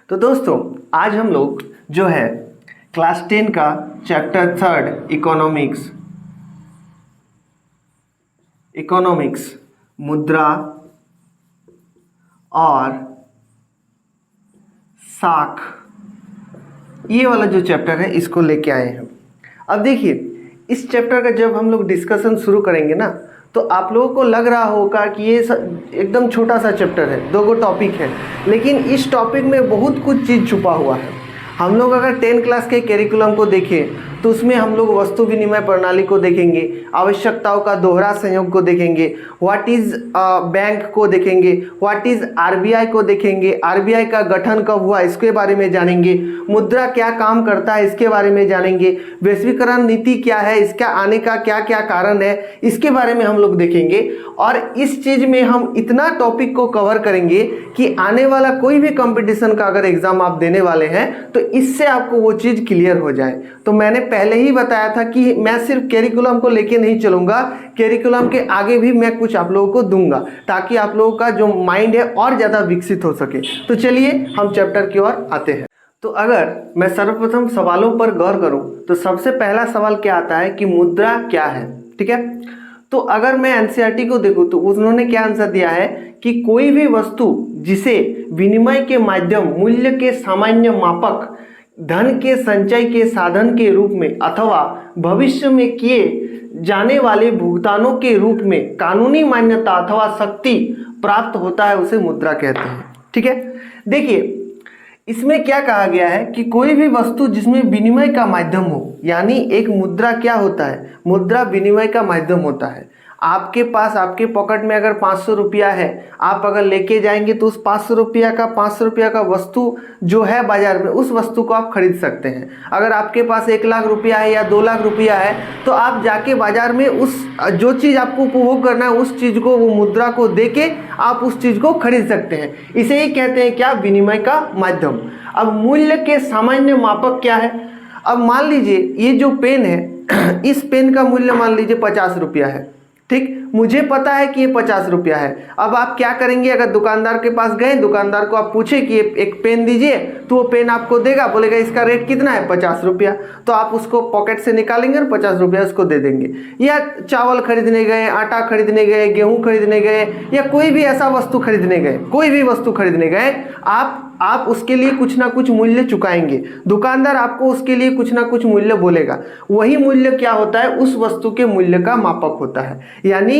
तो दोस्तों आज हम लोग जो है क्लास 10 का चैप्टर 3 इकोनॉमिक्स मुद्रा और साख ये वाला जो चैप्टर है इसको लेके आए हैं। अब देखिए इस चैप्टर का जब हम लोग डिस्कशन शुरू करेंगे ना तो आप लोगों को लग रहा होगा कि ये एकदम छोटा सा चैप्टर है, 2 टॉपिक है, लेकिन इस टॉपिक में बहुत कुछ चीज़ छुपा हुआ है। हम लोग अगर 10 क्लास के कैरिकुलम को देखें तो उसमें हम लोग वस्तु विनिमय प्रणाली को देखेंगे, आवश्यकताओं का दोहरा संयोग को देखेंगे, व्हाट इज़ बैंक को देखेंगे, व्हाट इज़ आरबीआई को देखेंगे, आरबीआई का गठन कब हुआ इसके बारे में जानेंगे, मुद्रा क्या काम करता है इसके बारे में जानेंगे, वैश्वीकरण नीति क्या है, इसका आने का क्या क्या कारण है इसके बारे में हम लोग देखेंगे। और इस चीज़ में हम इतना टॉपिक को कवर करेंगे कि आने वाला कोई भी कंपटीशन का अगर एग्ज़ाम आप देने वाले हैं तो इससे आपको वो चीज़ क्लियर हो जाए। तो मैंने पहले ही बताया था कि मैं सिर्फ कैरिकुलम को लेके नहीं चलूँगा, कैरिकुलम के आगे भी मैं कुछ आप लोगों को दूंगा ताकि आप लोगों का जो माइंड है और ज़्यादा विकसित हो सके। तो चलिए हम चैप्टर की ओर आते हैं। तो अगर मैं सर्वप्रथम सवालों पर गौर करूं तो सबसे पहला सवाल क्या आता है कि मुद्रा क्या है। ठीक है, तो अगर मैं एनसीईआरटी को देखूं तो उन्होंने क्या आंसर दिया है कि कोई भी वस्तु जिसे विनिमय के माध्यम मूल्य के सामान्य मापक धन के संचय के साधन के रूप में अथवा भविष्य में किए जाने वाले भुगतानों के रूप में कानूनी मान्यता अथवा शक्ति प्राप्त होता है उसे मुद्रा कहते हैं। ठीक है, देखिए इसमें क्या कहा गया है कि कोई भी वस्तु जिसमें विनिमय का माध्यम हो, यानी एक मुद्रा क्या होता है, मुद्रा विनिमय का माध्यम होता है। आपके पास आपके पॉकेट में अगर 500 रुपया है, आप अगर लेके जाएंगे तो उस 500 रुपया का वस्तु जो है बाजार में उस वस्तु को आप खरीद सकते हैं। अगर आपके पास 1 लाख रुपया है या 2 लाख रुपया है तो आप जाके बाजार में उस जो चीज़ आपको उपभोग करना है उस चीज़ को वो मुद्रा को दे के आप उस चीज़ को खरीद सकते हैं। इसे ही कहते हैं क्या, विनिमय का माध्यम। अब मूल्य के सामान्य मापक क्या है। अब मान लीजिए ये जो पेन है इस पेन का मूल्य मान लीजिए 50 रुपया है। ठीक, मुझे पता है कि ये 50 रुपया है। अब आप क्या करेंगे, अगर दुकानदार के पास गए, दुकानदार को आप पूछे कि एक पेन दीजिए तो वो पेन आपको देगा, बोलेगा इसका रेट कितना है 50 रुपया, तो आप उसको पॉकेट से निकालेंगे और 50 रुपया उसको दे देंगे। या चावल खरीदने गए, आटा खरीदने गए, गेहूँ खरीदने गए या कोई भी ऐसा वस्तु खरीदने गए, कोई भी वस्तु खरीदने गए, आप उसके लिए कुछ ना कुछ मूल्य चुकाएंगे। दुकानदार आपको उसके लिए कुछ ना कुछ मूल्य बोलेगा। वही मूल्य क्या होता है, उस वस्तु के मूल्य का मापक होता है। यानी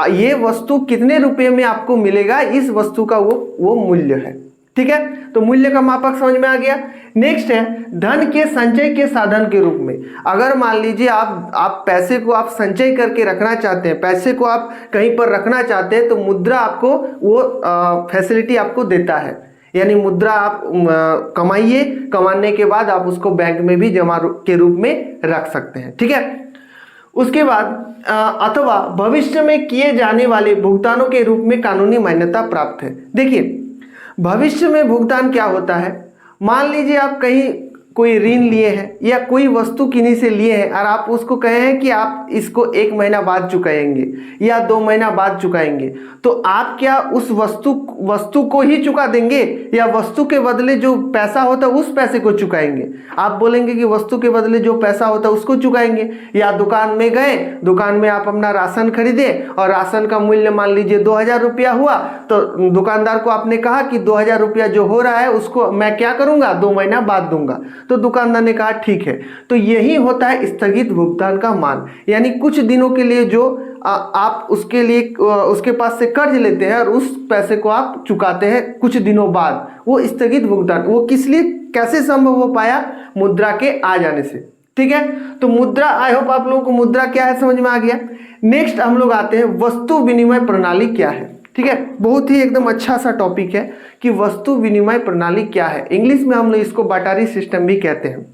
ये वस्तु कितने रुपए में आपको मिलेगा, इस वस्तु का वो मूल्य है। ठीक है, तो मूल्य का मापक समझ में आ गया। नेक्स्ट है धन के संचय के साधन के रूप में। अगर मान लीजिए आप पैसे को आप संचय करके रखना चाहते हैं, पैसे को आप कहीं पर रखना चाहते हैं तो मुद्रा आपको वो फैसिलिटी आपको देता है। यानी मुद्रा आप कमाइए, कमाने के बाद आप उसको बैंक में भी जमा के रूप में रख सकते हैं। ठीक है, उसके बाद अथवा भविष्य में किए जाने वाले भुगतानों के रूप में कानूनी मान्यता प्राप्त है। देखिए भविष्य में भुगतान क्या होता है, मान लीजिए आप कहीं कोई ऋण लिए हैं या कोई वस्तु किन्हीं से लिए हैं और आप उसको कहे हैं कि आप इसको 1 महीना बाद चुकाएंगे या 2 महीना बाद चुकाएंगे, तो आप क्या उस वस्तु को ही चुका देंगे या वस्तु के बदले जो पैसा होता है उस पैसे को चुकाएंगे। आप बोलेंगे कि वस्तु के बदले जो पैसा होता है उसको चुकाएंगे। या दुकान में गए, दुकान में आप अपना राशन खरीदे और राशन का मूल्य मान लीजिए 2000 रुपया हुआ, तो दुकानदार को आपने कहा कि 2000 रुपया जो हो रहा है उसको मैं क्या करूंगा, 2 महीना बाद दूंगा। तो दुकानदार ने कहा ठीक है। तो यही होता है स्थगित भुगतान का मान। यानी कुछ दिनों के लिए जो आप उसके लिए उसके पास से कर्ज लेते हैं और उस पैसे को आप चुकाते हैं कुछ दिनों बाद, वो स्थगित भुगतान। वो किस लिए कैसे संभव हो पाया, मुद्रा के आ जाने से। ठीक है, तो मुद्रा, आई होप आप लोगों को मुद्रा क्या है समझ में आ गया। नेक्स्ट हम लोग आते हैं वस्तु विनिमय प्रणाली क्या है। ठीक है, बहुत ही एकदम अच्छा सा टॉपिक है कि वस्तु विनिमय प्रणाली क्या है। इंग्लिश में हम लोग इसको बाटारी सिस्टम भी कहते हैं।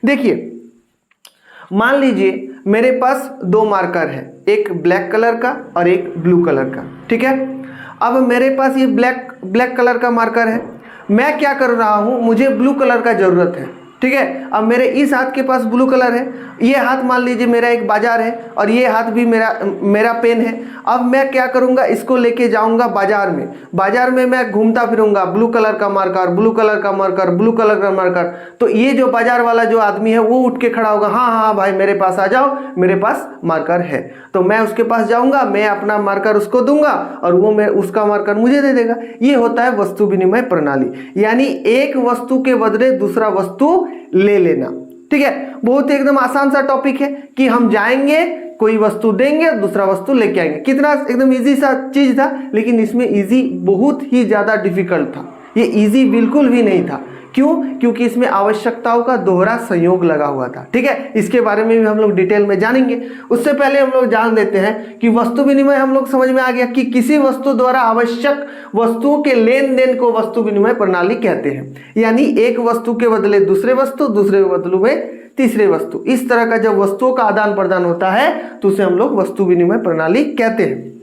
देखिए मान लीजिए मेरे पास 2 मार्कर है, एक ब्लैक कलर का और एक ब्लू कलर का। ठीक है, अब मेरे पास ये ब्लैक कलर का मार्कर है, मैं क्या कर रहा हूँ, मुझे ब्लू कलर का ज़रूरत है। ठीक ठीक है। अब मेरे इस हाथ के पास ब्लू कलर है, ये हाथ मान लीजिए मेरा एक बाजार है और ये हाथ भी मेरा पेन है। अब मैं क्या करूंगा, इसको लेके जाऊंगा बाजार में। बाजार में मैं घूमता फिरूंगा, ब्लू कलर का मार्कर, ब्लू कलर का मार्कर, ब्लू कलर का मार्कर। तो ये जो बाजार वाला जो आदमी है वो उठ के खड़ा होगा, हाँ हाँ भाई मेरे पास आ जाओ, मेरे पास मार्कर है। तो मैं उसके पास जाऊंगा, मैं अपना मार्कर उसको दूंगा और वो मैं उसका मार्कर मुझे दे देगा। ये होता है वस्तु विनिमय प्रणाली, यानी एक वस्तु के बदले दूसरा वस्तु ले लेना। ठीक है, बहुत एकदम आसान सा टॉपिक है कि हम जाएंगे, कोई वस्तु देंगे, दूसरा वस्तु लेके आएंगे। कितना एकदम इजी सा चीज था, लेकिन इसमें इजी बहुत ही ज्यादा डिफिकल्ट था। ये इजी बिल्कुल भी नहीं था। क्यों? क्योंकि इसमें आवश्यकताओं का दोहरा संयोग लगा हुआ था। ठीक है, इसके बारे में भी हम लोग डिटेल में जानेंगे। उससे पहले हम लोग जान लेते हैं कि वस्तु विनिमय हम लोग समझ में आ गया कि किसी वस्तु द्वारा आवश्यक वस्तुओं के लेन देन को वस्तु विनिमय प्रणाली कहते हैं। यानी एक वस्तु के बदले दूसरे वस्तु, दूसरे के बदले में तीसरे वस्तु, इस तरह का जब वस्तुओं का आदान प्रदान होता है तो उसे हम लोग वस्तु विनिमय प्रणाली कहते हैं।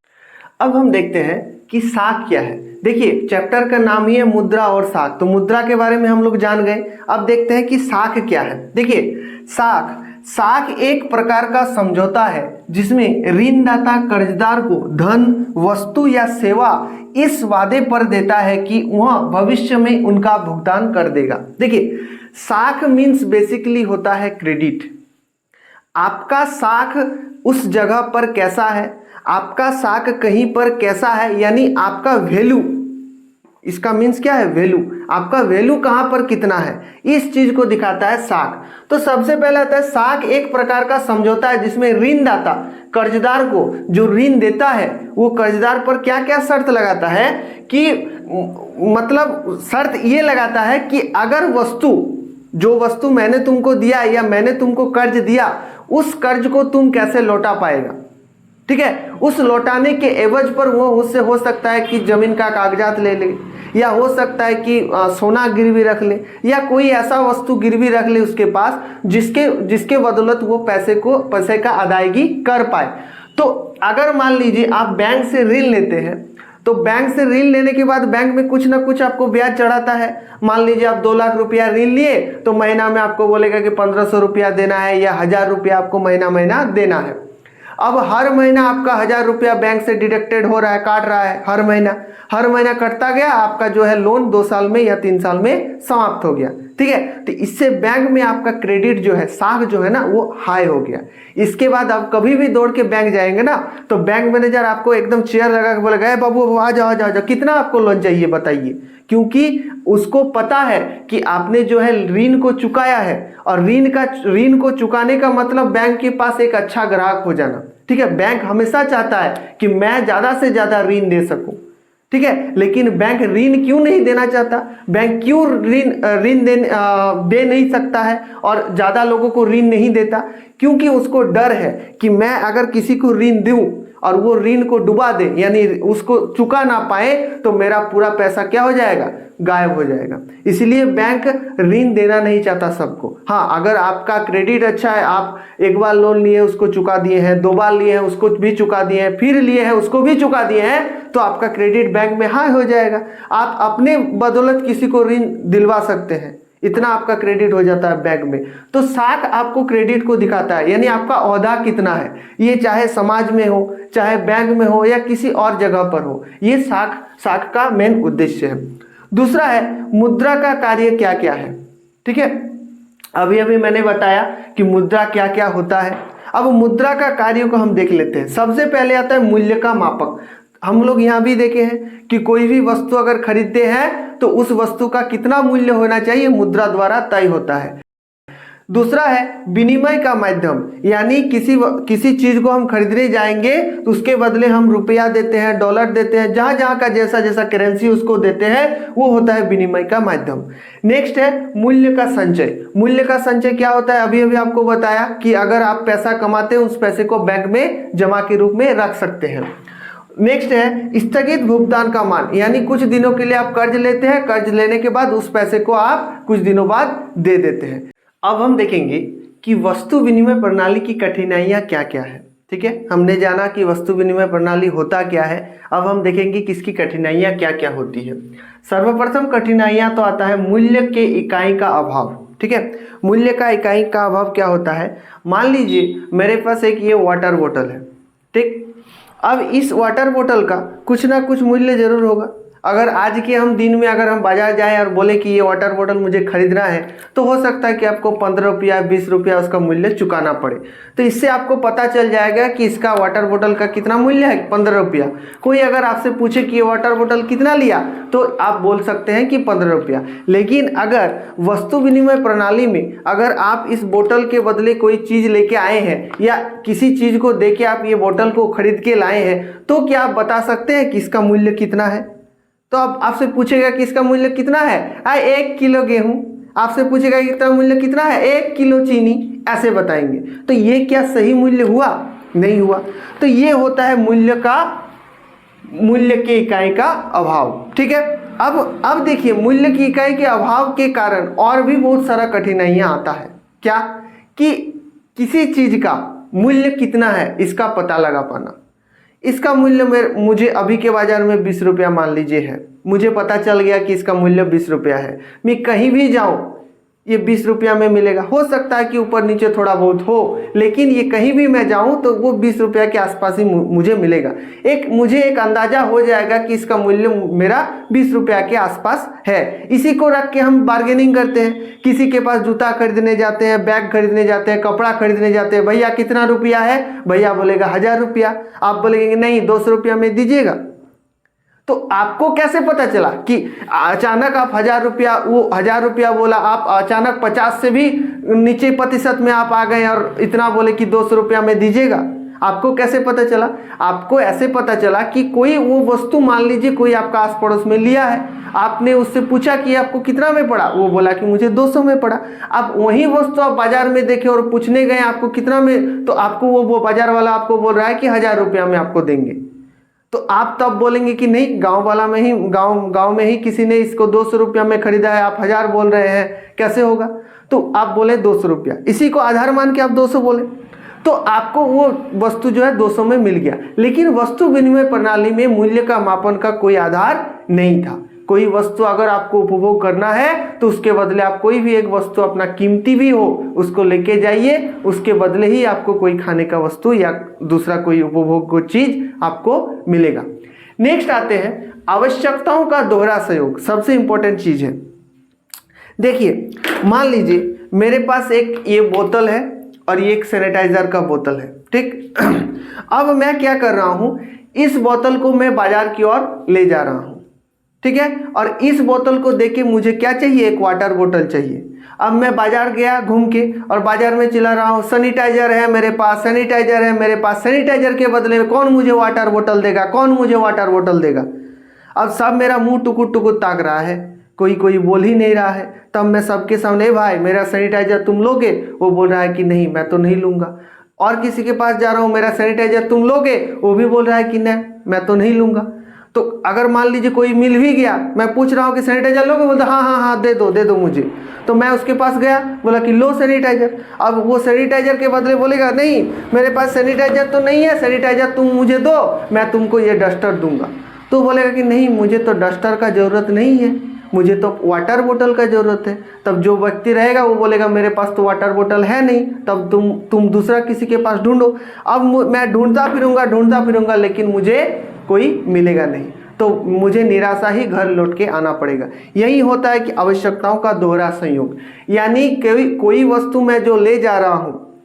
अब हम देखते हैं कि साख क्या है। देखिए, चैप्टर का नाम ही है मुद्रा और साख, तो मुद्रा के बारे में हम लोग जान गए। अब देखते हैं कि साख क्या है। देखिए, साख एक प्रकार का समझौता है जिसमें ऋणदाता कर्जदार को धन, वस्तु या सेवा इस वादे पर देता है कि वह भविष्य में उनका भुगतान कर देगा। देखिए, साख मीन्स बेसिकली होता है क्रेडिट। आपका साख उस जगह पर कैसा है, आपका साख कहीं पर कैसा है, यानी आपका वैल्यू, इसका मीन्स क्या है, वैल्यू, आपका वैल्यू कहां पर कितना है, इस चीज को दिखाता है साख। तो सबसे पहले आता है साख एक प्रकार का समझौता है जिसमें ऋणदाता कर्जदार को जो ऋण देता है वो कर्जदार पर क्या क्या शर्त लगाता है कि मतलब शर्त ये लगाता है कि अगर जो वस्तु मैंने तुमको दिया या मैंने तुमको कर्ज दिया, उस कर्ज को तुम कैसे लौटा पाएगा। ठीक है, उस लौटाने के एवज पर वो उससे हो सकता है कि जमीन का कागजात ले ले, या हो सकता है कि सोना गिरवी रख ले, या कोई ऐसा वस्तु गिरवी रख ले उसके पास जिसके बदौलत वो पैसे का अदायगी कर पाए। तो अगर मान लीजिए आप बैंक से ऋण लेते हैं, तो बैंक से ऋण लेने के बाद बैंक में कुछ ना कुछ आपको ब्याज चढ़ाता है। मान लीजिए आप 2 लाख रुपया ऋण लिए, तो महीना में आपको बोलेगा कि 1500 रुपया देना है या 1000 रुपया आपको महीना देना है। अब हर महीना आपका 1000 रुपया बैंक से डिडक्टेड हो रहा है, काट रहा है हर महीना कटता गया, आपका जो है लोन 2 साल में या 3 साल में समाप्त हो गया। ठीक है, तो इससे बैंक में आपका क्रेडिट जो है, साख जो है ना, वो हाई हो गया। इसके बाद आप कभी भी दौड़ के बैंक जाएंगे ना, तो बैंक मैनेजर आपको एकदम चेयर लगा के बोलेगा, बाबू आ जाओ, कितना आपको लोन चाहिए बताइए। क्योंकि उसको पता है कि आपने जो है ऋण को चुकाया है, और ऋण को चुकाने का मतलब बैंक के पास एक अच्छा ग्राहक हो जाना। ठीक है, बैंक हमेशा चाहता है कि मैं ज्यादा से ज्यादा ऋण दे सकूं। ठीक है, लेकिन बैंक ऋण क्यों नहीं देना चाहता, बैंक क्यों ऋण दे नहीं सकता है और ज्यादा लोगों को ऋण नहीं देता? क्योंकि उसको डर है कि मैं अगर किसी को ऋण दूं और वो ऋण को डुबा दे, यानी उसको चुका ना पाए, तो मेरा पूरा पैसा क्या हो जाएगा, गायब हो जाएगा। इसलिए बैंक ऋण देना नहीं चाहता सबको। हाँ, अगर आपका क्रेडिट अच्छा है, आप एक बार लोन लिए उसको चुका दिए हैं, 2 बार लिए हैं उसको भी चुका दिए हैं, फिर लिए हैं उसको भी चुका दिए हैं, तो आपका क्रेडिट बैंक में हाई हो जाएगा। आप अपने बदौलत किसी को ऋण दिलवा सकते हैं, इतना आपका क्रेडिट हो जाता है बैंक में। तो साख आपको क्रेडिट को दिखाता है, यानी आपका ओहदा कितना है, ये चाहे समाज में हो, चाहे बैंक में हो, या किसी और जगह पर हो। ये साख का मेन उद्देश्य है। दूसरा है मुद्रा का कार्य क्या क्या है। ठीक है, अभी मैंने बताया कि मुद्रा क्या क्या होता है। अब मुद्रा का कार्य को हम देख लेते हैं। सबसे पहले आता है मूल्य का मापक। हम लोग यहाँ भी देखे हैं कि कोई भी वस्तु अगर खरीदते हैं तो उस वस्तु का कितना मूल्य होना चाहिए, मुद्रा द्वारा तय होता है। दूसरा है विनिमय का माध्यम, यानी किसी चीज को हम खरीदने जाएंगे तो उसके बदले हम रुपया देते हैं, डॉलर देते हैं, जहां जहां का जैसा करेंसी उसको देते हैं, वो होता है विनिमय का माध्यम। नेक्स्ट है मूल्य का संचय। मूल्य का संचय क्या होता है, अभी आपको बताया कि अगर आप पैसा कमाते हैं उस पैसे को बैंक में जमा के रूप में रख सकते हैं। नेक्स्ट है स्थगित भुगतान का मान, यानी कुछ दिनों के लिए आप कर्ज लेते हैं, कर्ज लेने के बाद उस पैसे को आप कुछ दिनों बाद दे देते हैं। अब हम देखेंगे कि वस्तु विनिमय प्रणाली की कठिनाइयाँ क्या क्या है। ठीक है, हमने जाना कि वस्तु विनिमय प्रणाली होता क्या है। अब हम देखेंगे कि इसकी कठिनाइयाँ क्या क्या होती है। सर्वप्रथम कठिनाइयाँ तो आता है मूल्य के इकाई का अभाव। ठीक है। मूल्य का इकाई का अभाव क्या होता है, मान लीजिए मेरे पास एक ये वाटर बोतल है, ठीक। अब इस वाटर बोतल का कुछ ना कुछ मूल्य जरूर होगा। अगर आज के हम दिन में अगर हम बाजार जाएं और बोले कि ये वाटर बोतल मुझे खरीदना है, तो हो सकता है कि आपको 15 रुपया 20 रुपया उसका मूल्य चुकाना पड़े। तो इससे आपको पता चल जाएगा कि इसका वाटर बोतल का कितना मूल्य है, 15 रुपया। कोई अगर आपसे पूछे कि ये वाटर बोतल कितना लिया, तो आप बोल सकते हैं कि 15 रुपया। लेकिन अगर वस्तु विनिमय प्रणाली में अगर आप इस बोतल के बदले कोई चीज़ लेके आए हैं या किसी चीज़ को दे के आप ये बोतल को खरीद के लाए हैं, तो क्या आप बता सकते हैं कि इसका मूल्य कितना है। तो अब आपसे पूछेगा कि इसका मूल्य कितना है, 1 किलो गेहूं। आपसे पूछेगा कि इसका मूल्य कितना है, 1 किलो चीनी, ऐसे बताएंगे। तो ये क्या सही मूल्य हुआ, नहीं हुआ। तो ये होता है मूल्य के इकाई का अभाव, ठीक है। अब देखिए, मूल्य की इकाई के अभाव के कारण और भी बहुत सारा कठिनाइयां आता है। क्या कि किसी चीज का मूल्य कितना है इसका पता लगा पाना। इसका मूल्य मुझे अभी के बाजार में 20 रुपया मान लीजिए है, मुझे पता चल गया कि इसका मूल्य 20 रुपया है। मैं कहीं भी जाऊं ये 20 रुपया में मिलेगा। हो सकता है कि ऊपर नीचे थोड़ा बहुत हो, लेकिन ये कहीं भी मैं जाऊं तो वो 20 रुपया के आसपास ही मुझे मिलेगा। मुझे एक अंदाजा हो जाएगा कि इसका मूल्य मेरा 20 रुपया के आसपास है। इसी को रख के हम बार्गेनिंग करते हैं। किसी के पास जूता खरीदने जाते हैं, बैग खरीदने जाते हैं, कपड़ा खरीदने जाते हैं, भैया कितना रुपया है, भैया बोलेगा 1000 रुपया। आप बोलेंगे नहीं 200 रुपया में दीजिएगा। तो आपको कैसे पता चला कि अचानक आप 1000 रुपया, वो 1000 रुपया बोला, आप अचानक 50 से भी नीचे प्रतिशत में आप आ गए और इतना बोले कि 200 रुपया में दीजिएगा। आपको कैसे पता चला, आपको ऐसे पता चला कि कोई वो वस्तु मान लीजिए कोई आपका आस पड़ोस में लिया है, आपने उससे पूछा कि आपको कितना में पड़ा, वो बोला कि मुझे 200 में पड़ा। अब वही वस्तु आप बाजार में देखे और पूछने गए आपको कितना में, तो आपको वो बाजार वाला आपको बोल रहा है कि 1000 रुपया में आपको देंगे। तो आप तब बोलेंगे कि नहीं, गांव में ही किसी ने इसको 200 रुपया में खरीदा है, आप 1000 बोल रहे हैं, कैसे होगा। तो आप बोले 200 रुपया, इसी को आधार मान के आप 200 बोले, तो आपको वो वस्तु जो है 200 में मिल गया। लेकिन वस्तु विनिमय प्रणाली में मूल्य का मापन का कोई आधार नहीं था। कोई वस्तु अगर आपको उपभोग करना है तो उसके बदले आप कोई भी एक वस्तु अपना कीमती भी हो उसको लेके जाइए, उसके बदले ही आपको कोई खाने का वस्तु या दूसरा कोई उपभोग को चीज आपको मिलेगा। नेक्स्ट आते हैं आवश्यकताओं का दोहरा सहयोग, सबसे इंपॉर्टेंट चीज है। देखिए, मान लीजिए मेरे पास एक ये बोतल है और ये एक सैनिटाइजर का बोतल है, ठीक। अब मैं क्या कर रहा हूं, इस बोतल को मैं बाजार की ओर ले जा रहा हूं, ठीक है। और इस बोतल को देके मुझे क्या चाहिए, एक वाटर बोतल चाहिए। अब मैं बाजार गया घूम के और बाजार में चिल्ला रहा हूँ सैनिटाइजर है मेरे पास, सैनिटाइजर है मेरे पास, सैनिटाइजर के बदले में कौन मुझे वाटर बोतल देगा, कौन मुझे वाटर बोतल देगा। अब सब मेरा मुंह टुकुर टुकुर ताक रहा है, कोई बोल ही नहीं रहा है। तब मैं सबके सामने, भाई मेरा सैनिटाइजर तुम लोगे, वो बोल रहा है कि नहीं मैं तो नहीं लूंगा। और किसी के पास जा रहा हूँ, मेरा सैनिटाइजर तुम लोगे, वो भी बोल रहा है कि नहीं मैं तो नहीं लूंगा। तो अगर मान लीजिए कोई मिल भी गया, मैं पूछ रहा हूँ कि सैनिटाइजर लोगे, बोलता हाँ दे दो मुझे। तो मैं उसके पास गया, बोला कि लो सैनिटाइजर। अब वो सैनिटाइजर के बदले बोलेगा नहीं मेरे पास सैनिटाइजर तो नहीं है, सैनिटाइजर तुम मुझे दो, मैं तुमको ये डस्टर दूंगा। तो बोलेगा कि नहीं मुझे तो डस्टर का ज़रूरत नहीं है, मुझे तो वाटर बोतल का ज़रूरत है। तब जो व्यक्ति रहेगा वो बोलेगा मेरे पास तो वाटर बोतल है नहीं, तब तुम दूसरा किसी के पास ढूंढो। अब मैं ढूंढता फिरूंगा लेकिन मुझे कोई मिलेगा नहीं, तो मुझे निराशा ही घर लौट के आना पड़ेगा। यही होता है कि आवश्यकताओं का दोहरा संयोग, यानी कोई वस्तु मैं जो ले जा रहा हूँ,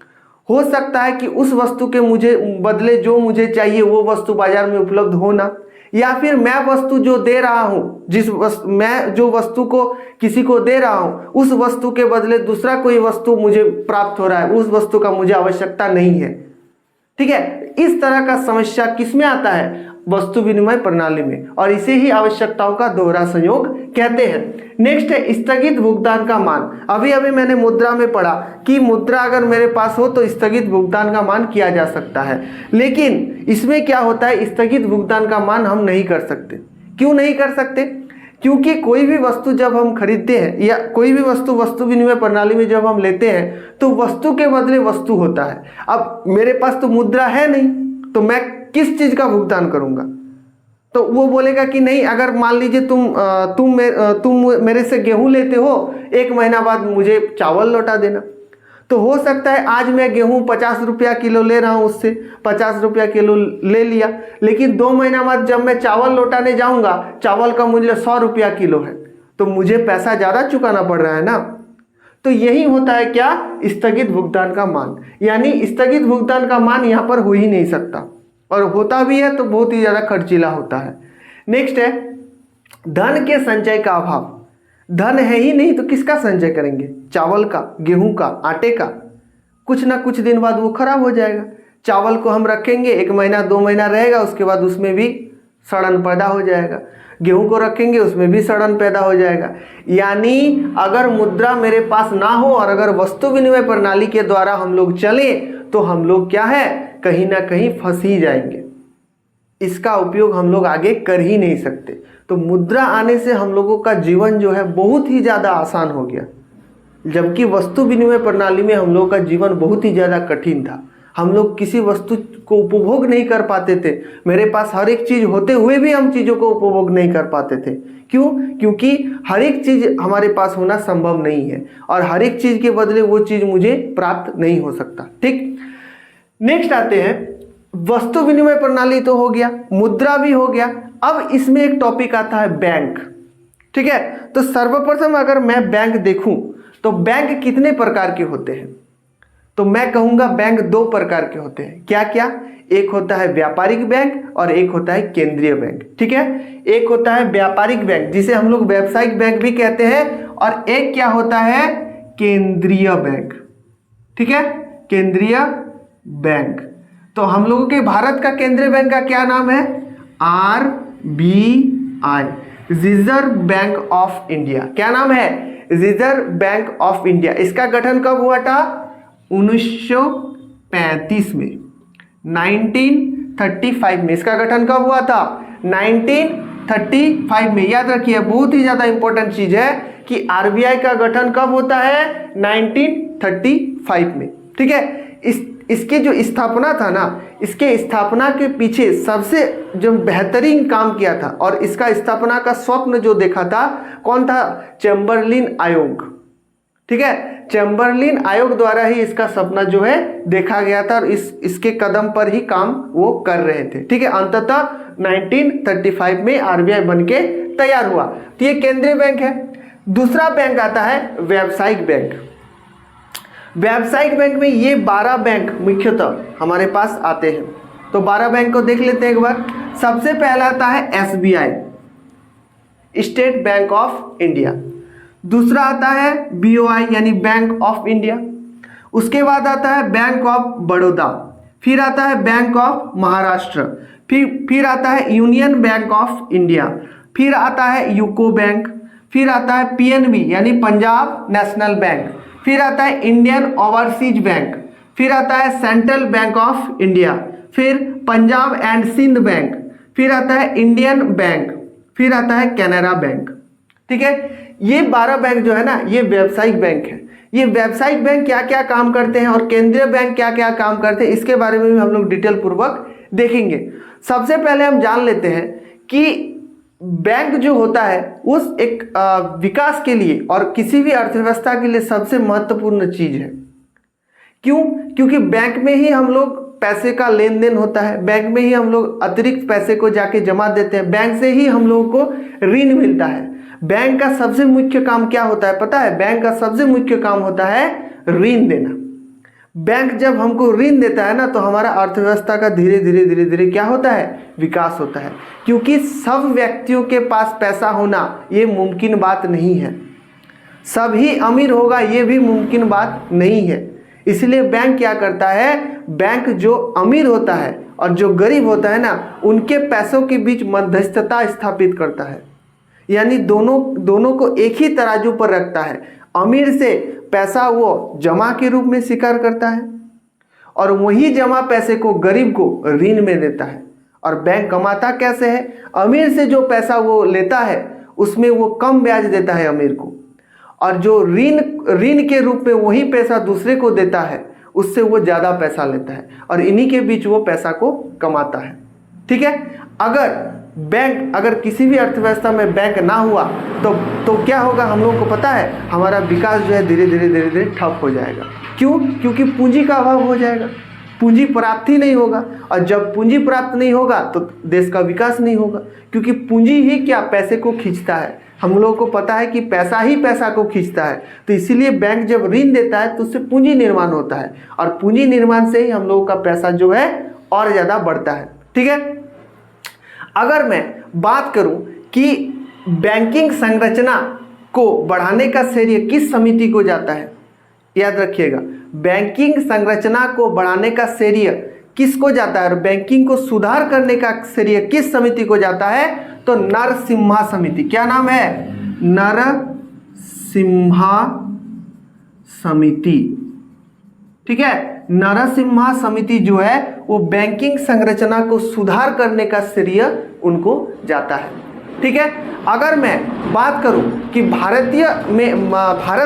हो सकता है कि उस वस्तु के मुझे बदले जो मुझे चाहिए वो वस्तु बाजार में उपलब्ध हो ना, या फिर मैं वस्तु जो दे रहा हूँ, मैं जो वस्तु को किसी को दे रहा हूँ, उस वस्तु के बदले दूसरा कोई वस्तु मुझे प्राप्त हो रहा है, उस वस्तु का मुझे आवश्यकता नहीं है, ठीक है। इस तरह का समस्या किसमें आता है, वस्तु विनिमय प्रणाली में, और इसे ही आवश्यकताओं का दोहरा संयोग कहते हैं। नेक्स्ट है स्थगित भुगतान का मान। अभी मैंने मुद्रा में पढ़ा कि मुद्रा अगर मेरे पास हो तो स्थगित भुगतान का मान किया जा सकता है, लेकिन इसमें क्या होता है, स्थगित भुगतान का मान हम नहीं कर सकते। क्यों नहीं कर सकते, क्योंकि कोई भी वस्तु जब हम खरीदते हैं या कोई भी वस्तु विनिमय प्रणाली में जब हम लेते हैं तो वस्तु के बदले वस्तु होता है। अब मेरे पास तो मुद्रा है नहीं, तो मैं किस चीज का भुगतान करूंगा, तो वो बोलेगा कि नहीं, अगर मान लीजिए तुम मेरे से गेहूं लेते हो, 1 महीना बाद मुझे चावल लौटा देना। तो हो सकता है आज मैं गेहूं 50 रुपया किलो ले रहा हूं, उससे 50 रुपया किलो ले लिया, लेकिन 2 महीना बाद जब मैं चावल लौटाने जाऊंगा, चावल का मूल्य 100 रुपया किलो है, तो मुझे पैसा ज़्यादा चुकाना पड़ रहा है ना। तो यही होता है क्या, स्थगित भुगतान का मान। यानी स्थगित भुगतान का मान यहाँ पर हो ही नहीं सकता, और होता भी है तो बहुत ही ज़्यादा खर्चीला होता है। नेक्स्ट है धन के संचय का अभाव। धन है ही नहीं तो किसका संचय करेंगे, चावल का, गेहूं का, आटे का। कुछ ना कुछ दिन बाद वो खराब हो जाएगा। चावल को हम रखेंगे 1 महीना 2 महीना रहेगा, उसके बाद उसमें भी सड़न पैदा हो जाएगा। गेहूं को रखेंगे उसमें भी सड़न पैदा हो जाएगा। यानी अगर मुद्रा मेरे पास ना हो और अगर वस्तु विनिमय प्रणाली के द्वारा हम लोग चलें तो हम लोग क्या है, कहीं ना कहीं फंस ही जाएंगे। इसका उपयोग हम लोग आगे कर ही नहीं सकते। तो मुद्रा आने से हम लोगों का जीवन जो है बहुत ही ज़्यादा आसान हो गया, जबकि वस्तु विनिमय प्रणाली में हम लोगों का जीवन बहुत ही ज़्यादा कठिन था। हम लोग किसी वस्तु को उपभोग नहीं कर पाते थे। मेरे पास हर एक चीज़ होते हुए भी हम चीज़ों को उपभोग नहीं कर पाते थे। क्यों? क्योंकि हर एक चीज़ हमारे पास होना संभव नहीं है, और हर एक चीज़ के बदले वो चीज़ मुझे प्राप्त नहीं हो सकता। ठीक, नेक्स्ट आते हैं, वस्तु विनिमय प्रणाली तो हो गया, मुद्रा भी हो गया। अब इसमें एक टॉपिक आता है बैंक। ठीक है, तो सर्वप्रथम अगर मैं बैंक देखूं तो बैंक कितने प्रकार के होते हैं, तो मैं कहूंगा बैंक 2 प्रकार के होते हैं। क्या क्या? एक होता है व्यापारिक बैंक और एक होता है केंद्रीय बैंक। ठीक है, एक होता है व्यापारिक बैंक जिसे हम लोग व्यावसायिक बैंक भी कहते हैं, और एक क्या होता है, केंद्रीय बैंक। ठीक है, केंद्रीय बैंक। तो हम लोगों के भारत का केंद्रीय बैंक का क्या नाम है, RBI, reserve bank of India. क्या नाम है, रिजर्व बैंक ऑफ इंडिया। इसका गठन कब हुआ था, 1935 में, 1935 में। इसका गठन कब हुआ था, 1935 में। याद रखिए, बहुत ही ज्यादा इंपॉर्टेंट चीज है कि आरबीआई का गठन कब होता है, 1935 में। ठीक है, इसकी जो स्थापना था ना, इसके स्थापना के पीछे सबसे जो बेहतरीन काम किया था और इसका स्थापना का स्वप्न जो देखा था, कौन था, चैम्बरलिन आयोग। ठीक है, चैम्बरलिन आयोग द्वारा ही इसका सपना जो है देखा गया था, और इसके कदम पर ही काम वो कर रहे थे। ठीक है, अंततः 1935 में आरबीआई बनके तैयार हुआ। तो ये केंद्रीय बैंक है। दूसरा बैंक आता है व्यावसायिक बैंक। व्यावसायिक बैंक में ये 12 बैंक मुख्यतः हमारे पास आते हैं। तो 12 बैंक को देख लेते हैं एक बार। सबसे पहला आता है SBI, state bank of India. दूसरा आता है BOI यानी बैंक ऑफ इंडिया। उसके बाद आता है बैंक ऑफ बड़ौदा, फिर आता है बैंक ऑफ महाराष्ट्र, फिर आता है यूनियन बैंक ऑफ इंडिया, फिर आता है यूको बैंक, फिर आता है PNB यानी पंजाब नेशनल बैंक, फिर आता है इंडियन ओवरसीज बैंक, फिर आता है सेंट्रल बैंक ऑफ इंडिया, फिर पंजाब एंड सिंध बैंक, फिर आता है इंडियन बैंक, फिर आता है कैनरा बैंक। ठीक है, ये 12 बैंक जो है ना, ये व्यावसायिक बैंक है। ये व्यावसायिक बैंक क्या क्या काम करते हैं और केंद्रीय बैंक क्या क्या काम करते हैं, इसके बारे में भी हम लोग डिटेल पूर्वक देखेंगे। सबसे पहले हम जान लेते हैं कि बैंक जो होता है उस एक विकास के लिए और किसी भी अर्थव्यवस्था के लिए सबसे महत्वपूर्ण चीज है। क्यों? क्योंकि बैंक में ही हम लोग पैसे का लेन देन होता है, बैंक में ही हम लोग अतिरिक्त पैसे को जाके जमा देते हैं, बैंक से ही हम लोगों को ऋण मिलता है। बैंक का सबसे मुख्य काम क्या होता है पता है? बैंक का सबसे मुख्य काम होता है ऋण देना। बैंक जब हमको ऋण देता है ना, तो हमारा अर्थव्यवस्था का धीरे धीरे धीरे धीरे क्या होता है, विकास होता है। क्योंकि सब व्यक्तियों के पास पैसा होना ये मुमकिन बात नहीं है, सभी अमीर होगा ये भी मुमकिन बात नहीं है। इसलिए बैंक क्या करता है, बैंक जो अमीर होता है और जो गरीब होता है ना, उनके पैसों के बीच मध्यस्थता स्थापित करता है। यानी दोनों को एक ही तराजू पर रखता है। अमीर से पैसा वो जमा के रूप में स्वीकार करता है और वही जमा पैसे को गरीब को ऋण में देता है। और बैंक कमाता कैसे है? अमीर से जो पैसा वो लेता है उसमें वो कम ब्याज देता है अमीर को, और जो ऋण के रूप में वही पैसा दूसरे को देता है उससे वो ज़्यादा पैसा लेता है, और इन्हीं के बीच वो पैसा को कमाता है। ठीक है, अगर बैंक अगर किसी भी अर्थव्यवस्था में बैंक ना हुआ तो क्या होगा, हम लोगों को पता है, हमारा विकास जो है धीरे धीरे ठप हो जाएगा। क्यों? क्योंकि पूंजी का अभाव हो जाएगा, पूंजी प्राप्त ही नहीं होगा, और जब पूंजी प्राप्त नहीं होगा तो देश का विकास नहीं होगा, क्योंकि पूंजी ही क्या, पैसे को खींचता है। हम लोगों को पता है कि पैसा ही पैसा को खींचता है, तो इसीलिए बैंक जब ऋण देता है तो उससे पूंजी निर्माण होता है, और पूंजी निर्माण से ही हम लोगों का पैसा जो है और ज़्यादा बढ़ता है। ठीक है, अगर मैं बात करूं कि बैंकिंग संरचना को बढ़ाने का श्रेय किस समिति को जाता है, याद रखिएगा, बैंकिंग संरचना को बढ़ाने का श्रेय किसको जाता है और बैंकिंग को सुधार करने का श्रेय किस समिति को जाता है, तो नरसिम्हा समिति। क्या नाम है? नरसिम्हा समिति। ठीक है, नरसिम्हा समिति जो है वो बैंकिंग संरचना को सुधार करने का श्रेय उनको जाता है। ठीक है, अगर मैं बात करूं कि भारत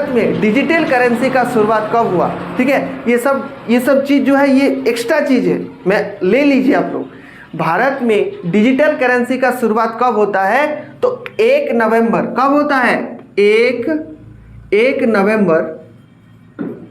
में डिजिटल करेंसी का शुरुआत कब हुआ, ठीक है, ये सब चीज़ जो है ये एक्स्ट्रा चीज़ है, मैं ले लीजिए आप लोग। भारत में डिजिटल करेंसी का शुरुआत कब होता है, तो 1 नवंबर, कब होता है? 1 नवंबर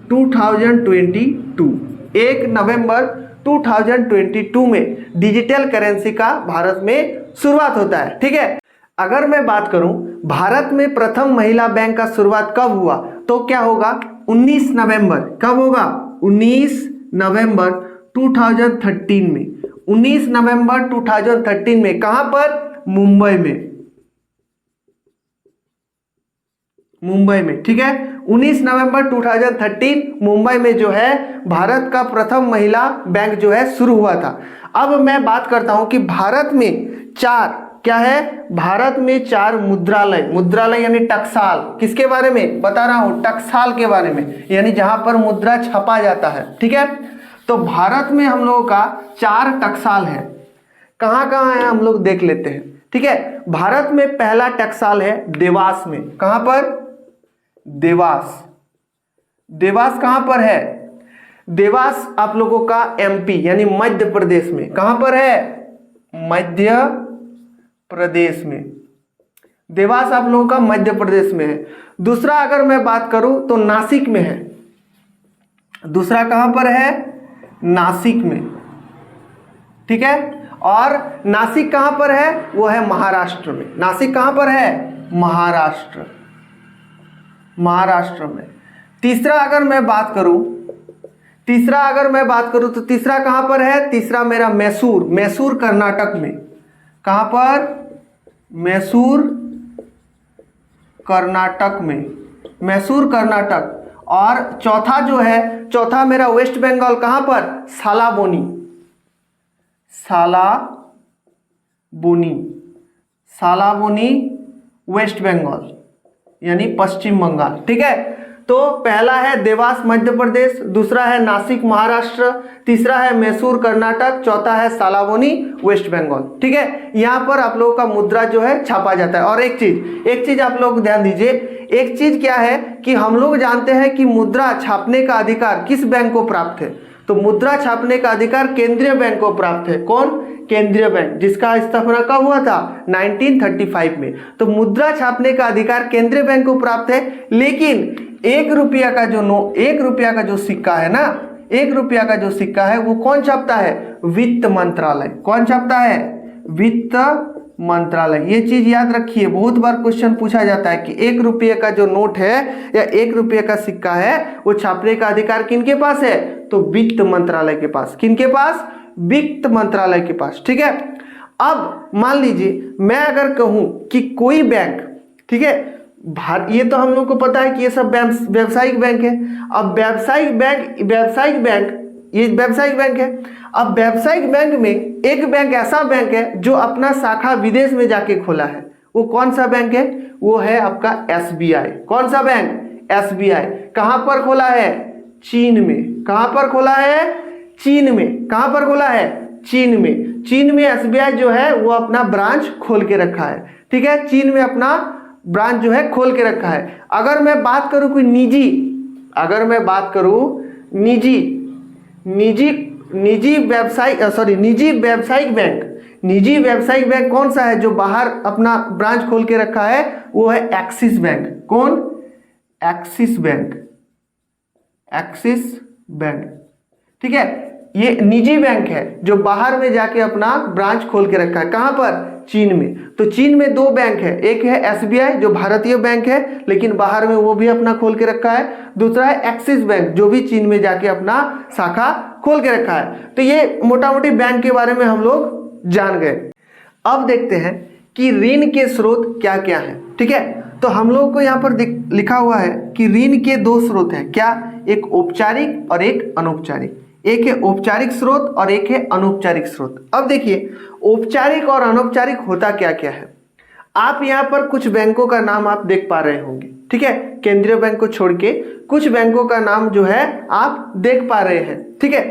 2022, 1 नवंबर 2022 में डिजिटल करेंसी का भारत में शुरुआत होता है। ठीक है, अगर मैं बात करूं भारत में प्रथम महिला बैंक का शुरुआत कब हुआ, तो क्या होगा? 19 नवंबर। कब होगा? 19 नवंबर 2013 में। 19 नवंबर 2013 में। कहां पर? मुंबई में। मुंबई में। ठीक है, 19 नवंबर 2013 मुंबई में जो है भारत का प्रथम महिला बैंक जो है शुरू हुआ था। अब मैं बात करता हूं कि भारत में 4 क्या है, भारत में 4 मुद्रालय यानी टकसाल, किसके बारे में बता रहा हूं? टकसाल के बारे में, यानी जहां पर मुद्रा छपा जाता है। ठीक है, तो भारत में हम लोगों का 4 टकसाल है। कहां कहां है हम लोग देख लेते हैं। ठीक है, भारत में पहला टकसाल है देवास में। कहां पर? देवास। देवास कहां पर है? देवास आप लोगों का एमपी यानी मध्य प्रदेश में। कहां पर है? मध्य प्रदेश में। देवास आप लोगों का मध्य प्रदेश में है। दूसरा अगर मैं बात करूं तो नासिक में है। दूसरा कहां पर है? नासिक में। ठीक है, और नासिक कहां पर है? वो है महाराष्ट्र में। नासिक कहां पर है? महाराष्ट्र में। तीसरा अगर मैं बात करूं तो तीसरा कहां पर है? तीसरा मेरा मैसूर कर्नाटक में। कहां पर? मैसूर कर्नाटक में। मैसूर कर्नाटक। और चौथा जो है, चौथा मेरा वेस्ट बंगाल। कहां पर? सालाबोनी वेस्ट बंगाल यानी पश्चिम बंगाल। ठीक है, तो पहला है देवास मध्य प्रदेश, दूसरा है नासिक महाराष्ट्र, तीसरा है मैसूर कर्नाटक, चौथा है सालाबोनी वेस्ट बंगाल। ठीक है, यहाँ पर आप लोगों का मुद्रा जो है छापा जाता है। और एक चीज आप लोग ध्यान दीजिए, एक चीज क्या है कि हम लोग जानते हैं कि मुद्रा छापने का अधिकार किस बैंक को प्राप्त है, तो मुद्रा छापने का अधिकार केंद्रीय बैंक को प्राप्त है। कौन? केंद्रीय बैंक, जिसका स्थापना कब हुआ था? 1935 में। तो मुद्रा छापने का अधिकार केंद्रीय बैंक को प्राप्त है, लेकिन 1 रुपया का जो सिक्का है ना, 1 रुपया का जो सिक्का है वो कौन छापता है? वित्त मंत्रालय। कौन छापता है? वित्त मंत्रालय। ये चीज याद रखिए, बहुत बार क्वेश्चन पूछा जाता है कि 1 रुपये का जो नोट है या 1 रुपये का सिक्का है वो छापने का अधिकार किनके पास है? तो वित्त मंत्रालय के पास। किनके पास? वित्त मंत्रालय के पास। ठीक है, अब मान लीजिए मैं अगर कहूं कि कोई बैंक, ठीक है, ये तो हम लोग को पता है कि ये सब व्यावसायिक बैंक है। अब व्यावसायिक बैंक है। अब व्यावसायिक बैंक में एक बैंक ऐसा बैंक है जो अपना शाखा विदेश में जाके खोला है। वो कौन सा बैंक है? वो है आपका SBI। कौन सा बैंक? SBI। कहां पर खोला है? चीन में। कहां पर खोला है? चीन में। कहां पर खोला है? चीन में। चीन में SBI जो है वो अपना ब्रांच खोल के रखा है। ठीक है, चीन में अपना ब्रांच जो है खोल के रखा है। अगर मैं बात करूं कोई निजी निजी व्यावसायिक बैंक, निजी व्यावसायिक बैंक कौन सा है जो बाहर अपना ब्रांच खोल के रखा है? वो है एक्सिस बैंक। कौन? Axis bank, axis bank. ठीक है, ये निजी बैंक है जो बाहर में जाके अपना ब्रांच खोल के रखा है। कहां पर? चीन में। तो चीन में दो बैंक है, एक है एसबीआई जो भारतीय बैंक है लेकिन बाहर में वो भी अपना खोल के रखा है, दूसरा है एक्सिस बैंक जो भी चीन में जाके अपना शाखा खोल के रखा है। तो ये मोटा मोटी बैंक के बारे में हम लोग जान गए। अब देखते हैं कि ऋण के स्रोत क्या क्या है। ठीक है, तो हम लोगों को यहाँ पर लिखा हुआ है कि ऋण के दो स्रोत हैं। क्या? एक औपचारिक और एक अनौपचारिक। एक है औपचारिक स्रोत और एक है अनौपचारिक स्रोत। अब देखिए औपचारिक और अनौपचारिक होता क्या क्या है। आप यहाँ पर कुछ बैंकों का नाम आप देख पा रहे होंगे। ठीक है, केंद्रीय बैंक को छोड़ के कुछ बैंकों का नाम जो है आप देख पा रहे हैं। ठीक है,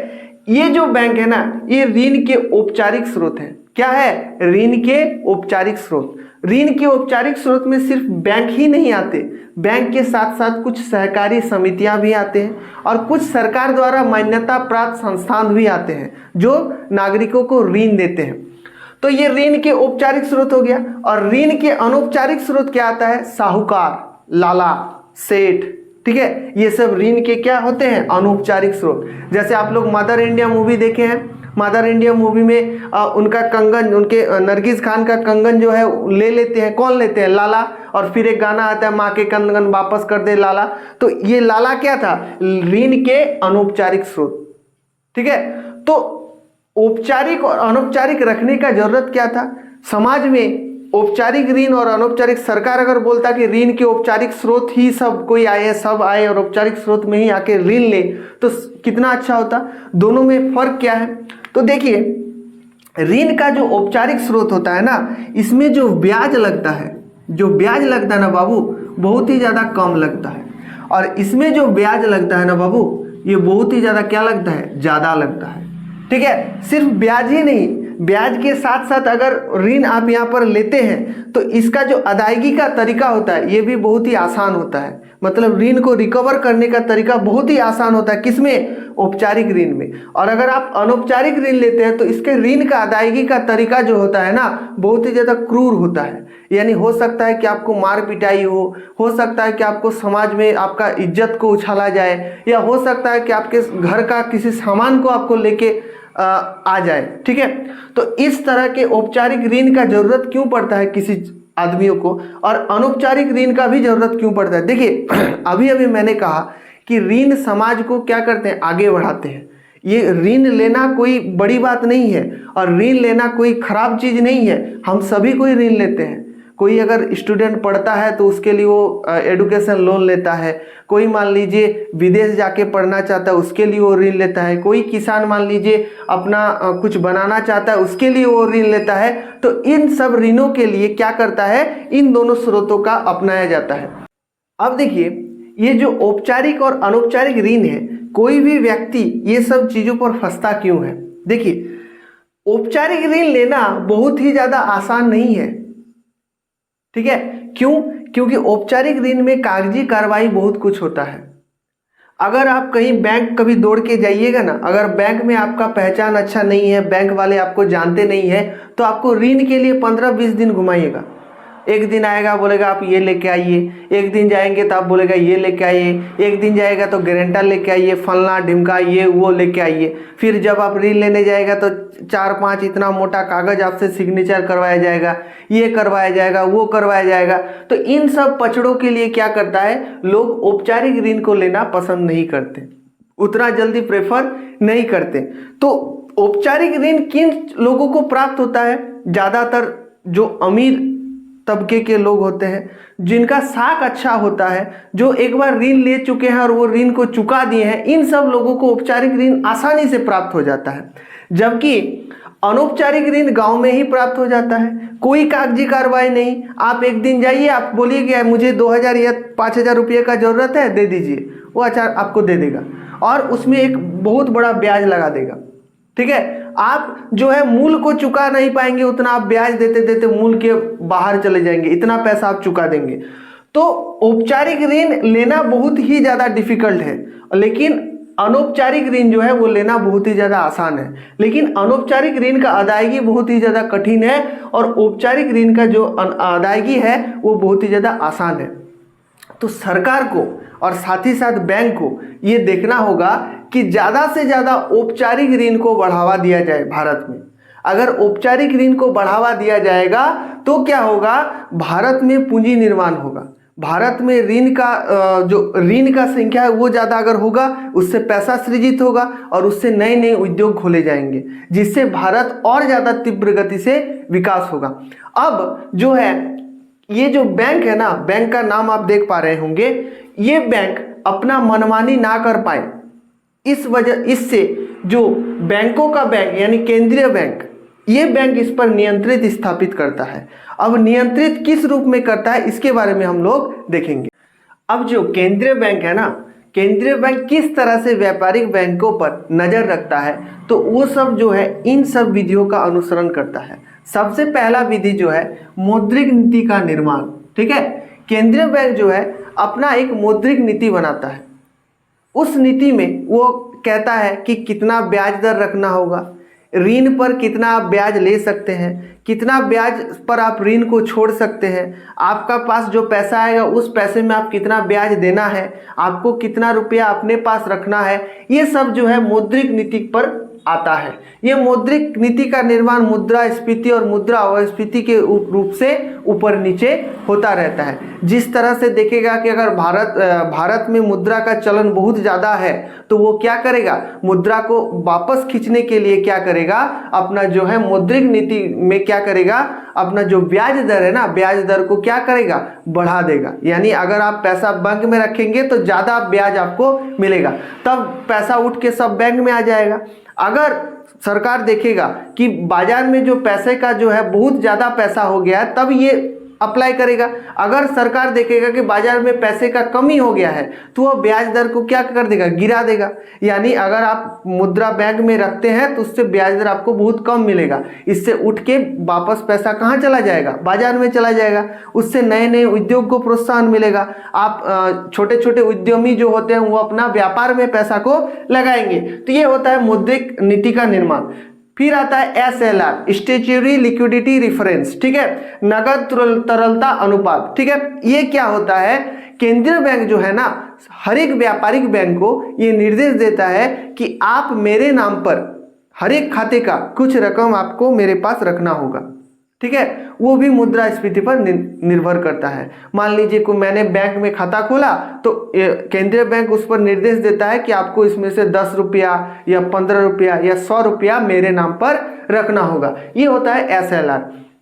ये जो बैंक है ना, ये ऋण के औपचारिक स्रोत है। क्या है? ऋण के औपचारिक स्रोत। ऋण के औपचारिक स्रोत में सिर्फ बैंक ही नहीं आते, बैंक के साथ साथ कुछ सहकारी समितियां भी आते हैं और कुछ सरकार द्वारा मान्यता प्राप्त संस्थान भी आते हैं जो नागरिकों को ऋण देते हैं। तो ये ऋण के औपचारिक स्रोत हो गया। और ऋण के अनौपचारिक स्रोत क्या आता है? साहूकार, लाला, सेठ। ठीक है, ये सब ऋण के क्या होते हैं? अनौपचारिक स्रोत। जैसे आप लोग मदर इंडिया मूवी देखे हैं, मदर इंडिया मूवी में उनका कंगन, उनके नरगिस खान का कंगन जो है ले लेते हैं। कौन लेते हैं? लाला। और फिर एक गाना आता है, माँ के कंगन वापस कर दे लाला। तो ये लाला क्या था? ऋण के अनौपचारिक स्रोत। ठीक है, तो औपचारिक और अनौपचारिक रखने का जरूरत क्या था समाज में? औपचारिक ऋण और अनौपचारिक, सरकार अगर बोलता कि ऋण के औपचारिक स्रोत ही सब कोई आए, सब आए और औपचारिक स्रोत में ही आके ऋण ले, तो कितना अच्छा होता। दोनों में फर्क क्या है? तो देखिए ऋण का जो औपचारिक स्रोत होता है ना, इसमें जो ब्याज लगता है, जो ब्याज लगता है ना बाबू, बहुत ही ज़्यादा कम लगता है। और इसमें जो ब्याज लगता है ना बाबू, ये बहुत ही ज़्यादा क्या लगता है? ज़्यादा लगता है। ठीक है, सिर्फ ब्याज ही नहीं, ब्याज के साथ साथ अगर ऋण आप यहाँ पर लेते हैं तो इसका जो अदायगी का तरीका होता है ये भी बहुत ही आसान होता है। मतलब ऋण को रिकवर करने का तरीका बहुत ही आसान होता है। किसमें? औपचारिक ऋण में। और अगर आप अनौपचारिक ऋण लेते हैं तो इसके ऋण का अदायगी का तरीका जो होता है ना, बहुत ही ज़्यादा क्रूर होता है। यानी हो सकता है कि आपको मार पिटाई हो सकता है कि आपको समाज में आपका इज्जत को उछाला जाए, या हो सकता है कि आपके घर का किसी सामान को आपको लेके आ जाए। ठीक है, तो इस तरह के औपचारिक ऋण का जरूरत क्यों पड़ता है किसी आदमियों को, और अनौपचारिक ऋण का भी जरूरत क्यों पड़ता है? देखिए अभी अभी मैंने कहा कि ऋण समाज को क्या करते हैं? आगे बढ़ाते हैं। ये ऋण लेना कोई बड़ी बात नहीं है और ऋण लेना कोई खराब चीज नहीं है। हम सभी कोई ऋण लेते हैं। कोई अगर स्टूडेंट पढ़ता है तो उसके लिए वो एडुकेशन लोन लेता है। कोई मान लीजिए विदेश जाके पढ़ना चाहता है, उसके लिए वो ऋण लेता है। कोई किसान मान लीजिए अपना कुछ बनाना चाहता है, उसके लिए वो ऋण लेता है। तो इन सब ऋणों के लिए क्या करता है? इन दोनों स्रोतों का अपनाया जाता है। अब देखिए ये जो औपचारिक और अनौपचारिक ऋण है, कोई भी व्यक्ति ये सब चीजों पर फंसता क्यों है? देखिए औपचारिक ऋण लेना बहुत ही ज्यादा आसान नहीं है। ठीक है, क्यों? क्योंकि औपचारिक ऋण में कागजी कार्रवाई बहुत कुछ होता है। अगर आप कहीं बैंक कभी दौड़ के जाइएगा ना, अगर बैंक में आपका पहचान अच्छा नहीं है, बैंक वाले आपको जानते नहीं है, तो आपको ऋण के लिए 15-20 दिन घुमाइएगा। एक दिन आएगा बोलेगा आप ये लेके आइए, एक दिन जाएंगे तो आप बोलेगा ये लेके आइए, एक दिन जाएगा तो गारंटर लेके आइए, फलना ढिमका ये वो लेके आइए। फिर जब आप ऋण लेने जाएगा तो 4-5 इतना मोटा कागज आपसे सिग्नेचर करवाया जाएगा, ये करवाया जाएगा, वो करवाया जाएगा। तो इन सब पचड़ों के लिए क्या करता है, लोग औपचारिक ऋण को लेना पसंद नहीं करते, उतना जल्दी प्रेफर नहीं करते। तो औपचारिक ऋण किन लोगों को प्राप्त होता है? ज़्यादातर जो अमीर तबके के लोग होते हैं, जिनका साख अच्छा होता है, जो एक बार ऋण ले चुके हैं और वो ऋण को चुका दिए हैं, इन सब लोगों को औपचारिक ऋण आसानी से प्राप्त हो जाता है। जबकि अनौपचारिक ऋण गांव में ही प्राप्त हो जाता है, कोई कागजी कार्रवाई नहीं। आप एक दिन जाइए, आप बोलिए कि मुझे 2000 या 5000 रुपये का जरूरत है, दे दीजिए, वो अचार आपको दे देगा और उसमें एक बहुत बड़ा ब्याज लगा देगा। ठीक है, आप जो है मूल को चुका नहीं पाएंगे, उतना आप ब्याज देते देते मूल के बाहर चले जाएंगे, इतना पैसा आप चुका देंगे। तो औपचारिक ऋण लेना बहुत ही ज्यादा डिफिकल्ट है, लेकिन अनौपचारिक ऋण जो है वो लेना बहुत ही ज़्यादा आसान है, लेकिन अनौपचारिक ऋण का अदायगी बहुत ही ज़्यादा कठिन है और औपचारिक ऋण का जो अदायगी है वो बहुत ही ज़्यादा आसान है। तो सरकार को और साथ ही साथ बैंक को ये देखना होगा कि ज़्यादा से ज़्यादा औपचारिक ऋण को बढ़ावा दिया जाए भारत में। अगर औपचारिक ऋण को बढ़ावा दिया जाएगा तो क्या होगा, भारत में पूंजी निर्माण होगा, भारत में ऋण का संख्या है वो ज़्यादा अगर होगा, उससे पैसा सृजित होगा और उससे नए नए उद्योग खोले जाएंगे, जिससे भारत और ज़्यादा तीव्र गति से विकास होगा। अब जो है ये जो बैंक है ना, बैंक का नाम आप देख पा रहे होंगे, ये बैंक अपना मनमानी ना कर पाए, इससे जो बैंकों का बैंक यानी केंद्रीय बैंक, ये बैंक इस पर नियंत्रित स्थापित करता है। अब नियंत्रित किस रूप में करता है इसके बारे में हम लोग देखेंगे। अब जो केंद्रीय बैंक है ना, केंद्रीय बैंक किस तरह से व्यापारिक बैंकों पर नजर रखता है, तो वो सब जो है इन सब विधियों का अनुसरण करता है। सबसे पहला विधि जो है मौद्रिक नीति का निर्माण, ठीक है। केंद्रीय बैंक जो है अपना एक मौद्रिक नीति बनाता है। उस नीति में वो कहता है कि कितना ब्याज दर रखना होगा, ऋण पर कितना आप ब्याज ले सकते हैं, कितना ब्याज पर आप ऋण को छोड़ सकते हैं, आपका पास जो पैसा आएगा उस पैसे में आप कितना ब्याज देना है, आपको कितना रुपया अपने पास रखना है, ये सब जो है मौद्रिक नीति पर आता है। ये मौद्रिक नीति का निर्माण मुद्रास्फीति और मुद्रा अपस्फीति के रूप से ऊपर नीचे होता रहता है। जिस तरह से देखेगा कि अगर भारत में मुद्रा का चलन बहुत ज़्यादा है तो वो क्या करेगा, मुद्रा को वापस खींचने के लिए क्या करेगा, अपना जो है मौद्रिक नीति में क्या करेगा, अपना जो ब्याज दर है ना, ब्याज दर को क्या करेगा, बढ़ा देगा। यानी अगर आप पैसा बैंक में रखेंगे तो ज़्यादा ब्याज आपको मिलेगा, तब पैसा उठ के सब बैंक में आ जाएगा। अगर सरकार देखेगा कि बाजार में जो पैसे का जो है बहुत ज़्यादा पैसा हो गया है, तब ये अप्लाई करेगा। अगर सरकार देखेगा कि बाजार में पैसे का कमी हो गया है तो वह ब्याज दर को क्या कर देगा, गिरा देगा। यानी अगर आप मुद्रा बैंक में रखते हैं तो उससे ब्याज दर आपको बहुत कम मिलेगा, इससे उठ के वापस पैसा कहाँ चला जाएगा, बाजार में चला जाएगा। उससे नए नए उद्योग को प्रोत्साहन मिलेगा। आप छोटे छोटे उद्यमी जो होते हैं वो अपना व्यापार में पैसा को लगाएंगे। तो ये होता है मौद्रिक नीति का निर्माण। फिर आता है SLR, स्टैट्यूटरी लिक्विडिटी रिफरेंस, ठीक है, नगद तरलता अनुपात, ठीक है। ये क्या होता है, केंद्रीय बैंक जो है ना, हर एक व्यापारिक बैंक को ये निर्देश देता है कि आप मेरे नाम पर हर एक खाते का कुछ रकम आपको मेरे पास रखना होगा, ठीक है। वो भी मुद्रास्फीति पर निर्भर करता है। मान लीजिए कि मैंने बैंक में खाता खोला तो केंद्रीय बैंक उस पर निर्देश देता है कि आपको इसमें से 10 रुपया या 15 रुपया या 100 रुपया मेरे नाम पर रखना होगा। ये होता है SLR।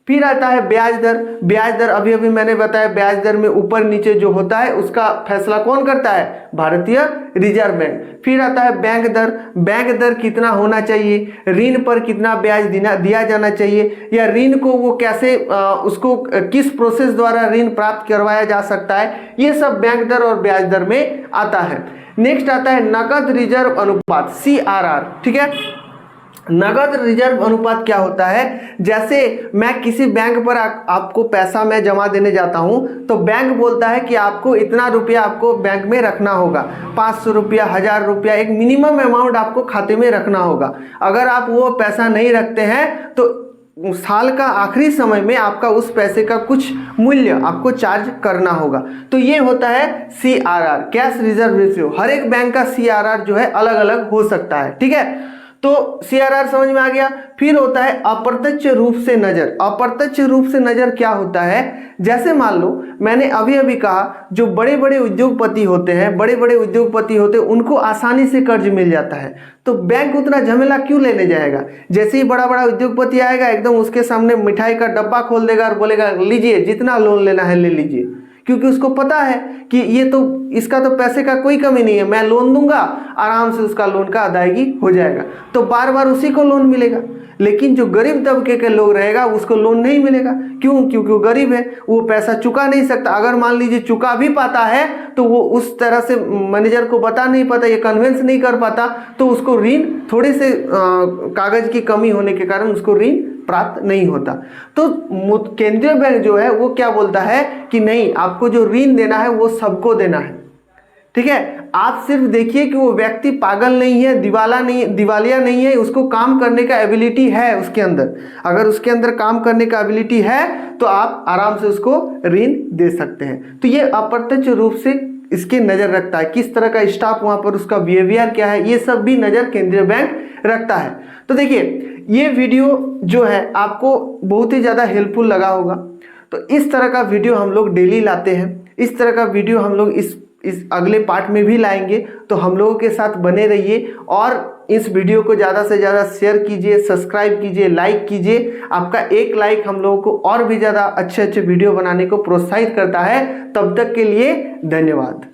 फिर आता है ब्याज दर। ब्याज दर अभी अभी मैंने बताया, ब्याज दर में ऊपर नीचे जो होता है उसका फैसला कौन करता है, भारतीय रिजर्व बैंक। फिर आता है बैंक दर। बैंक दर कितना होना चाहिए, ऋण पर कितना ब्याज दिया जाना चाहिए, या ऋण को वो कैसे उसको किस प्रोसेस द्वारा ऋण प्राप्त करवाया जा सकता है, ये सब बैंक दर और ब्याज दर में आता है। नेक्स्ट आता है नकद रिजर्व अनुपात, CRR, ठीक है। नगद रिजर्व अनुपात क्या होता है, जैसे मैं किसी बैंक पर आपको पैसा मैं जमा देने जाता हूं तो बैंक बोलता है कि आपको इतना रुपया आपको बैंक में रखना होगा, 500 रुपया, 1000 रुपया, एक मिनिमम अमाउंट आपको खाते में रखना होगा। अगर आप वो पैसा नहीं रखते हैं तो साल का आखिरी समय में आपका उस पैसे का कुछ मूल्य आपको चार्ज करना होगा। तो ये होता है CRR, कैश रिजर्व रेशियो। हर एक बैंक का CRR जो है अलग अलग हो सकता है, ठीक है। तो CRR समझ में आ गया। फिर होता है अप्रत्यक्ष रूप से नजर। अप्रत्यक्ष रूप से नजर क्या होता है, जैसे मान लो मैंने अभी अभी कहा जो बड़े बड़े उद्योगपति होते हैं, उनको आसानी से कर्ज मिल जाता है, तो बैंक उतना झमेला क्यों लेने जाएगा। जैसे ही बड़ा बड़ा उद्योगपति आएगा एकदम उसके सामने मिठाई का डब्बा खोल देगा और बोलेगा लीजिए जितना लोन लेना है ले लीजिए, क्योंकि उसको पता है कि ये तो इसका तो पैसे का कोई कमी नहीं है, मैं लोन दूंगा आराम से उसका लोन का अदायगी हो जाएगा, तो बार बार उसी को लोन मिलेगा। लेकिन जो गरीब तबके के लोग रहेगा उसको लोन नहीं मिलेगा। क्यों? क्योंकि वो गरीब है, वो पैसा चुका नहीं सकता। अगर मान लीजिए चुका भी पाता है तो वो उस तरह से मैनेजर को बता नहीं पाता, ये कन्विंस नहीं कर पाता, तो उसको ऋण थोड़े से कागज की कमी होने के कारण उसको ऋण प्राप्त नहीं होता। तो केंद्रीय बैंक जो है वो क्या बोलता है कि नहीं, आपको जो ऋण देना है वो सबको देना है, ठीक है, आप सिर्फ देखिए कि वो व्यक्ति पागल नहीं है, दिवालिया नहीं है, उसको काम करने का एबिलिटी है उसके अंदर। अगर उसके अंदर काम करने का एबिलिटी है तो आप आराम से उसको ऋण दे सकते हैं। तो ये अप्रत्यक्ष रूप से इसकी नज़र रखता है, किस तरह का स्टाफ वहाँ पर, उसका बिहेवियर क्या है, ये सब भी नज़र केंद्रीय बैंक रखता है। तो देखिए ये वीडियो जो है आपको बहुत ही ज़्यादा हेल्पफुल लगा होगा। तो इस तरह का वीडियो हम लोग डेली लाते हैं, इस तरह का वीडियो हम लोग इस अगले पार्ट में भी लाएंगे। तो हम लोगों के साथ बने रहिए और इस वीडियो को ज़्यादा से ज़्यादा शेयर कीजिए, सब्सक्राइब कीजिए, लाइक कीजिए। आपका एक लाइक हम लोगों को और भी ज़्यादा अच्छे अच्छे वीडियो बनाने को प्रोत्साहित करता है। तब तक के लिए धन्यवाद।